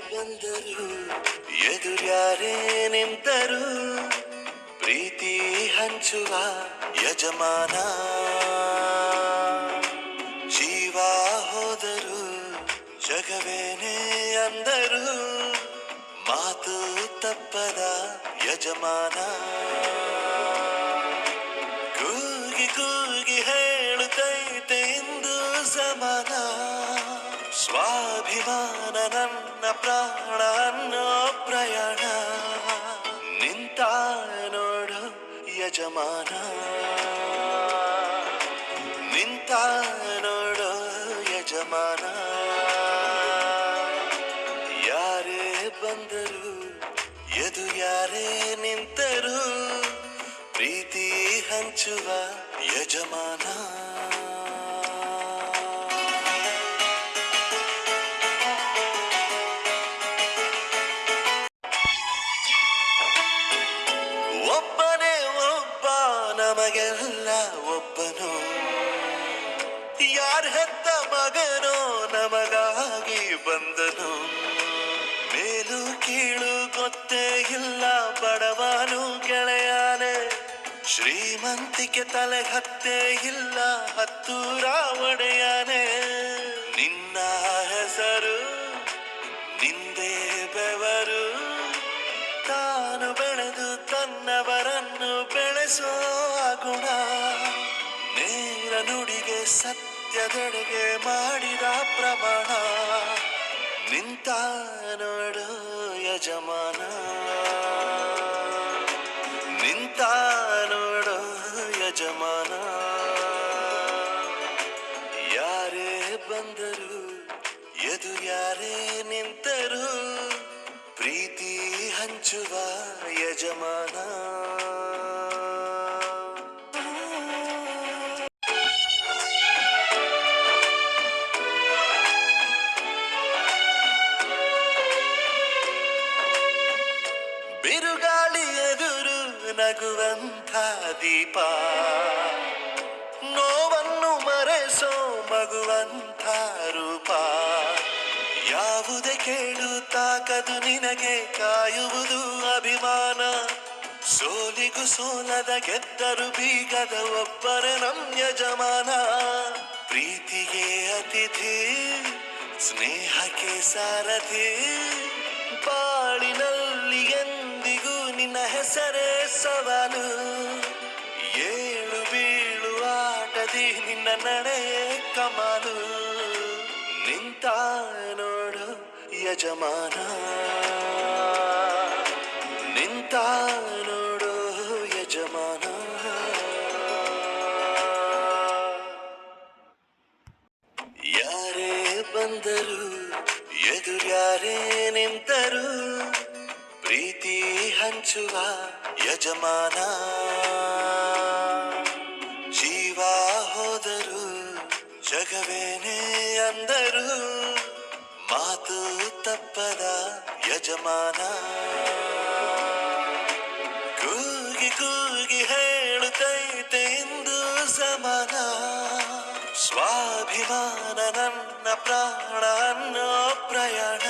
ಬಂದರು ಎದುರ್ಯಾರೇ ನಿಂತರು ಪ್ರೀತಿ ಹಂಚುವ ಯಜಮಾನ ಜೀವ ಹೋದರು ಜಗವೇನೆ ಅಂದರು ಮಾತು ತಪ್ಪದ ಯಜಮಾನ ಕೂಗಿ ಕೂಗಿ ಹೇಳುತ್ತೈತೆ ಇಂದು ಸಮಾನ ಸ್ವಾಭಿಮಾನ ನನ್ನ ಪ್ರಾಣ ಅನ್ನೋ ಪ್ರಯಾಣ ನಿಂತ ನೋಡು ಯಜಮಾನ ನಿಂತ ನೋಡು ಯಜಮಾನ ಯಾರೇ ಬಂದರು ಯಾರೇ ನಿಂತರು ಪ್ರೀತಿ ಹಂಚುವ ಯಜಮಾನ ಒಬ್ಬನೇ ಒಬ್ಬ ನಮಗೆಲ್ಲ ಒಬ್ಬನು ಯಾರ ಹೆತ್ತ ಮಗನೋ ನಮಗಾಗಿ ಬಂದನು ಮೇಲು ಕೀಳು ಗೊತ್ತೇ ಇಲ್ಲ ಬಡವನು ಗೆಳೆಯಾನೆ ಶ್ರೀಮಂತಿಕೆ ತಲೆ ಹತ್ತೇ ಇಲ್ಲ ಹತ್ತೂರ ಒಡೆಯಾನೆ ನಿನ್ನ ಹೆಸರು ನಿಂದೇ ಬೆವರು ತಾನು ಬೆಳೆದು ತನ್ನವರನ್ನು ಬೆಳೆಸೋ ಗುಣ ನೇರ ನುಡಿಗೆ ಸತ್ಯದೆಡೆಗೆ ಮಾಡಿದ ಪ್ರಮಾಣ ನಿಂತ ನೋಡು ಯಜಮಾನ ನಿಂತ ನೋಡು ಯಜಮಾನ ಯಾರೇ ಬಂದರು ಯಾರೇ ನಿಂತರು ಪ್ರೀತಿ ಹಂಚುವ ಯಜಮಾನ ಬಿರುಗಾಳಿ ಎದುರು ನಗುವಂಥ ದೀಪ ನೋವನ್ನು ಮರೆಸೋ ಮಗುವಂಥ ರೂಪ ಯಾವುದೇ ಕೇಳು ತಾಕದು ನಿನಗೆ ಕಾಯುವುದು ಅಭಿಮಾನ ಸೋಲಿಗೂ ಸೋಲದ ಗೆದ್ದರು ಬೀಗದ ಒಬ್ಬರೇ ನಮ್ ಯಜಮಾನ ಪ್ರೀತಿಗೆ ಅತಿಥಿ ಸ್ನೇಹಕ್ಕೆ ಸಾರಥಿ ಬಾಳಿನಲ್ಲಿ ಎಂದಿಗೂ ನಿನ್ನ ಹೆಸರೇ ಸವಾಲು ಏಳು ಬೀಳು ಆಟದಿ ನಿನ್ನ ನಡೆಯೇ ಕಮಾಲು ನಿಂತ ನೋಡು ಯಜಮಾನ ನಿಂತ ನೋಡು ಯಜಮಾನ ಯಾರೇ ಬಂದರು ಯಾರೇ ನಿಂತರು ಪ್ರೀತಿ ಹಂಚುವ ಯಜಮಾನ ಜೀವ ಹೋದರು ಜಗವೇನೆ ಅಂದರು ಮಾತು ತಪ್ಪದ ಯಜಮಾನ ಕೂಗಿ ಕೂಗಿ ಹೇಳುತ್ತೈತೆ ಇಂದು ಸಮಾನ ಸ್ವಾಭಿಮಾನ ನನ್ನ ಪ್ರಾಣ ಅನ್ನೋ ಪ್ರಯಾಣ